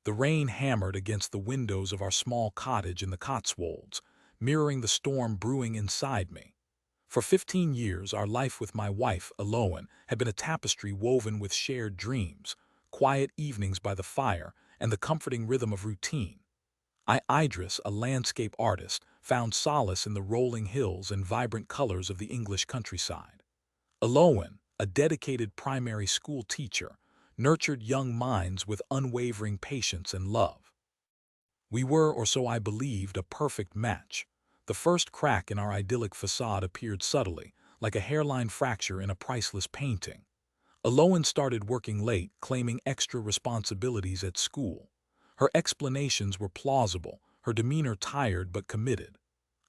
The rain hammered against the windows of our small cottage in the Cotswolds, mirroring the storm brewing inside me. For 15 years, our life with my wife, Eloan, had been a tapestry woven with shared dreams, quiet evenings by the fire, and the comforting rhythm of routine. Idris, a landscape artist, found solace in the rolling hills and vibrant colors of the English countryside. Eloan, a dedicated primary school teacher, nurtured young minds with unwavering patience and love. We were, or so I believed, a perfect match. The first crack in our idyllic facade appeared subtly, like a hairline fracture in a priceless painting. Eloan started working late, claiming extra responsibilities at school. Her explanations were plausible, her demeanor tired but committed.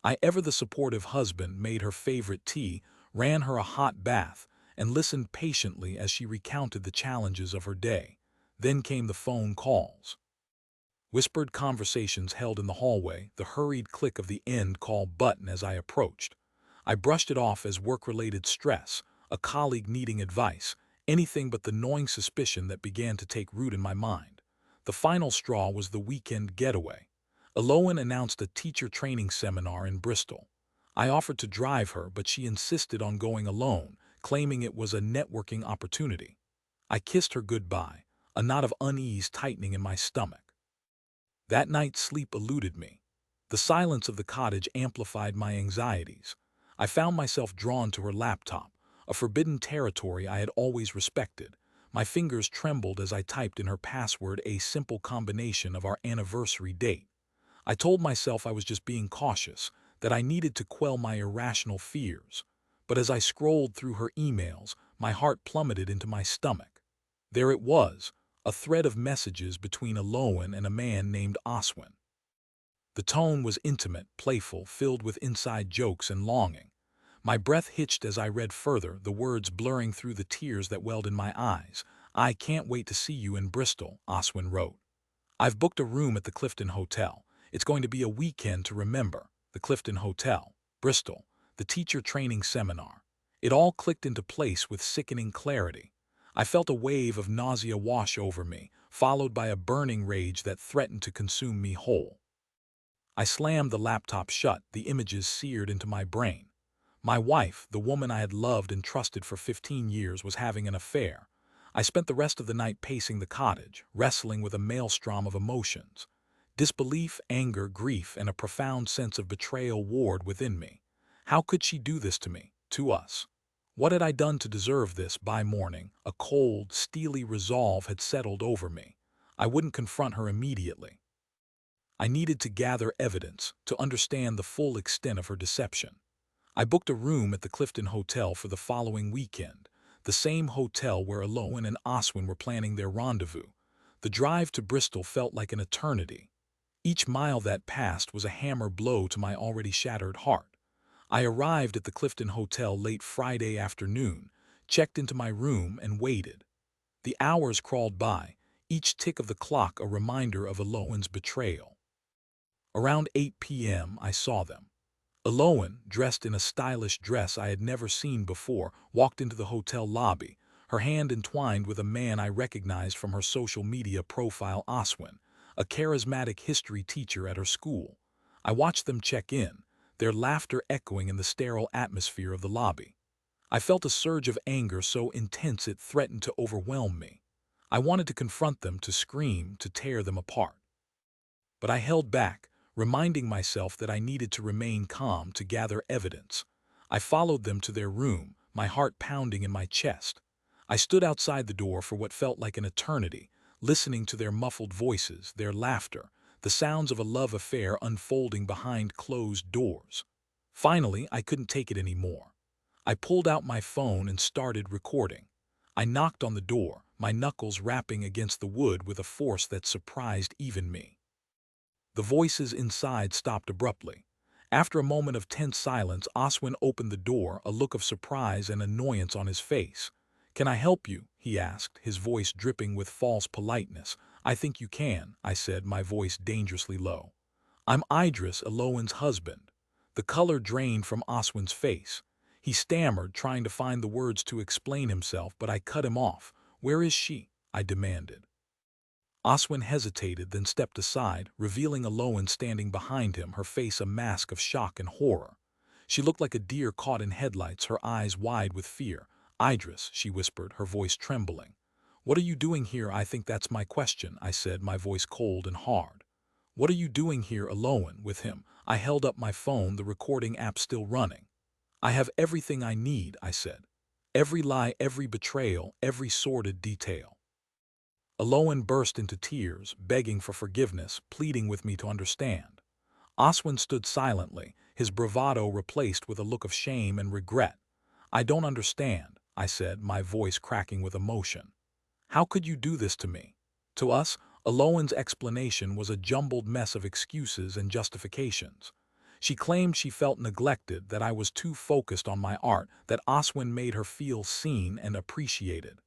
I, ever the supportive husband, made her favorite tea, ran her a hot bath, and listened patiently as she recounted the challenges of her day. Then came the phone calls. Whispered conversations held in the hallway, the hurried click of the end call button as I approached. I brushed it off as work-related stress, a colleague needing advice, anything but the gnawing suspicion that began to take root in my mind. The final straw was the weekend getaway. Eloan announced a teacher training seminar in Bristol. I offered to drive her, but she insisted on going alone, claiming it was a networking opportunity. I kissed her goodbye, a knot of unease tightening in my stomach. That night sleep eluded me. The silence of the cottage amplified my anxieties. I found myself drawn to her laptop, a forbidden territory I had always respected. My fingers trembled as I typed in her password a simple combination of our anniversary date. I told myself I was just being cautious, that I needed to quell my irrational fears. But as I scrolled through her emails, my heart plummeted into my stomach. There it was, a thread of messages between Eloan and a man named Oswin. The tone was intimate, playful, filled with inside jokes and longing. My breath hitched as I read further, the words blurring through the tears that welled in my eyes. "I can't wait to see you in Bristol," Oswin wrote. "I've booked a room at the Clifton Hotel. It's going to be a weekend to remember. The Clifton Hotel, Bristol, the teacher training seminar." It all clicked into place with sickening clarity. I felt a wave of nausea wash over me, followed by a burning rage that threatened to consume me whole. I slammed the laptop shut, the images seared into my brain. My wife, the woman I had loved and trusted for 15 years, was having an affair. I spent the rest of the night pacing the cottage, wrestling with a maelstrom of emotions. Disbelief, anger, grief, and a profound sense of betrayal warred within me. How could she do this to me, to us? What had I done to deserve this? By morning, a cold, steely resolve had settled over me. I wouldn't confront her immediately. I needed to gather evidence, to understand the full extent of her deception. I booked a room at the Clifton Hotel for the following weekend, the same hotel where Eloan and Oswin were planning their rendezvous. The drive to Bristol felt like an eternity. Each mile that passed was a hammer blow to my already shattered heart. I arrived at the Clifton Hotel late Friday afternoon, checked into my room, and waited. The hours crawled by, each tick of the clock a reminder of Eloan's betrayal. Around 8 p.m., I saw them. Eloan, dressed in a stylish dress I had never seen before, walked into the hotel lobby, her hand entwined with a man I recognized from her social media profile, Oswin, a charismatic history teacher at her school. I watched them check in, their laughter echoing in the sterile atmosphere of the lobby. I felt a surge of anger so intense it threatened to overwhelm me. I wanted to confront them, to scream, to tear them apart. But I held back, reminding myself that I needed to remain calm, to gather evidence. I followed them to their room, my heart pounding in my chest. I stood outside the door for what felt like an eternity, listening to their muffled voices, their laughter, the sounds of a love affair unfolding behind closed doors. Finally, I couldn't take it anymore. I pulled out my phone and started recording. I knocked on the door, my knuckles rapping against the wood with a force that surprised even me. The voices inside stopped abruptly. After a moment of tense silence, Oswin opened the door, a look of surprise and annoyance on his face. "Can I help you?" he asked, his voice dripping with false politeness. "I think you can," I said, my voice dangerously low. "I'm Idris, Eloan's husband." The color drained from Oswin's face. He stammered, trying to find the words to explain himself, but I cut him off. "Where is she?" I demanded. Oswin hesitated, then stepped aside, revealing Aloan standing behind him, her face a mask of shock and horror. She looked like a deer caught in headlights, her eyes wide with fear. "Idris," she whispered, her voice trembling. "What are you doing here?" "I think that's my question," I said, my voice cold and hard. "What are you doing here alone with him?" I held up my phone, the recording app still running. "I have everything I need," I said. "Every lie, every betrayal, every sordid detail." Aloan burst into tears, begging for forgiveness, pleading with me to understand. Oswin stood silently, his bravado replaced with a look of shame and regret. "I don't understand," I said, my voice cracking with emotion. "How could you do this to me?" To us, Aloan's explanation was a jumbled mess of excuses and justifications. She claimed she felt neglected, that I was too focused on my art, that Oswin made her feel seen and appreciated.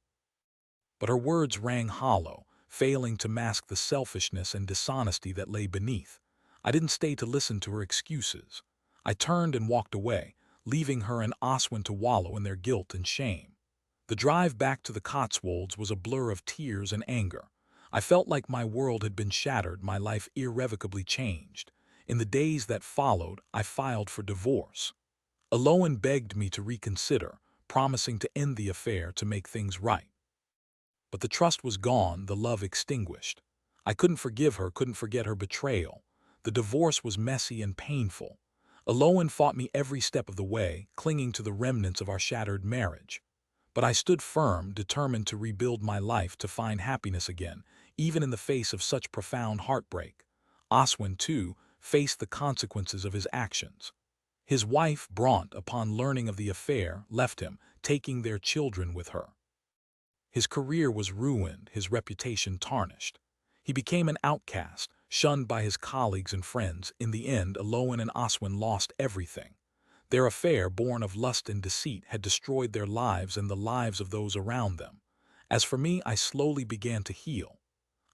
But her words rang hollow, failing to mask the selfishness and dishonesty that lay beneath. I didn't stay to listen to her excuses. I turned and walked away, leaving her and Oswin to wallow in their guilt and shame. The drive back to the Cotswolds was a blur of tears and anger. I felt like my world had been shattered, my life irrevocably changed. In the days that followed, I filed for divorce. Aloan begged me to reconsider, promising to end the affair to make things right. But the trust was gone, the love extinguished. I couldn't forgive her, couldn't forget her betrayal. The divorce was messy and painful. Aloan fought me every step of the way, clinging to the remnants of our shattered marriage. But I stood firm, determined to rebuild my life, to find happiness again, even in the face of such profound heartbreak. Oswin, too, faced the consequences of his actions. His wife, Bront, upon learning of the affair, left him, taking their children with her. His career was ruined, his reputation tarnished. He became an outcast, shunned by his colleagues and friends. In the end, Aloan and Oswin lost everything. Their affair, born of lust and deceit, had destroyed their lives and the lives of those around them. As for me, I slowly began to heal.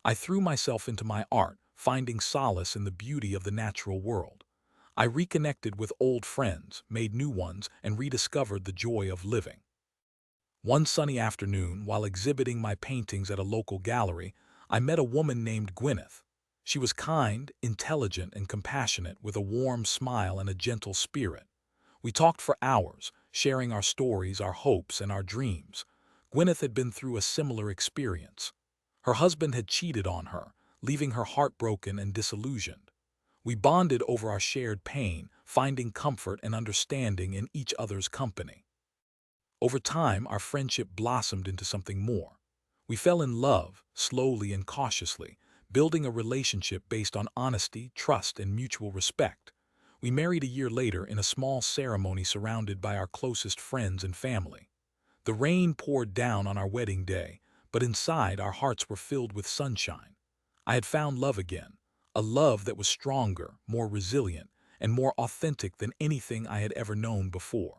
I threw myself into my art, finding solace in the beauty of the natural world. I reconnected with old friends, made new ones, and rediscovered the joy of living. One sunny afternoon, while exhibiting my paintings at a local gallery, I met a woman named Gwyneth. She was kind, intelligent, and compassionate, with a warm smile and a gentle spirit. We talked for hours, sharing our stories, our hopes, and our dreams. Gwyneth had been through a similar experience. Her husband had cheated on her, leaving her heartbroken and disillusioned. We bonded over our shared pain, finding comfort and understanding in each other's company. Over time, our friendship blossomed into something more. We fell in love, slowly and cautiously, building a relationship based on honesty, trust, and mutual respect. We married a year later in a small ceremony surrounded by our closest friends and family. The rain poured down on our wedding day, but inside our hearts were filled with sunshine. I had found love again, a love that was stronger, more resilient, and more authentic than anything I had ever known before.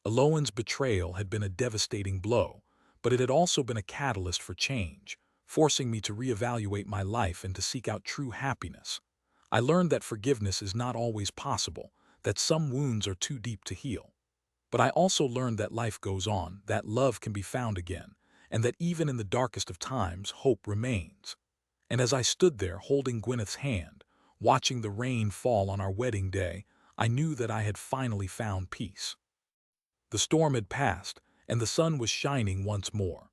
Aloan's betrayal had been a devastating blow, but it had also been a catalyst for change, forcing me to reevaluate my life and to seek out true happiness. I learned that forgiveness is not always possible, that some wounds are too deep to heal. But I also learned that life goes on, that love can be found again, and that even in the darkest of times, hope remains. And as I stood there holding Gwyneth's hand, watching the rain fall on our wedding day, I knew that I had finally found peace. The storm had passed, and the sun was shining once more.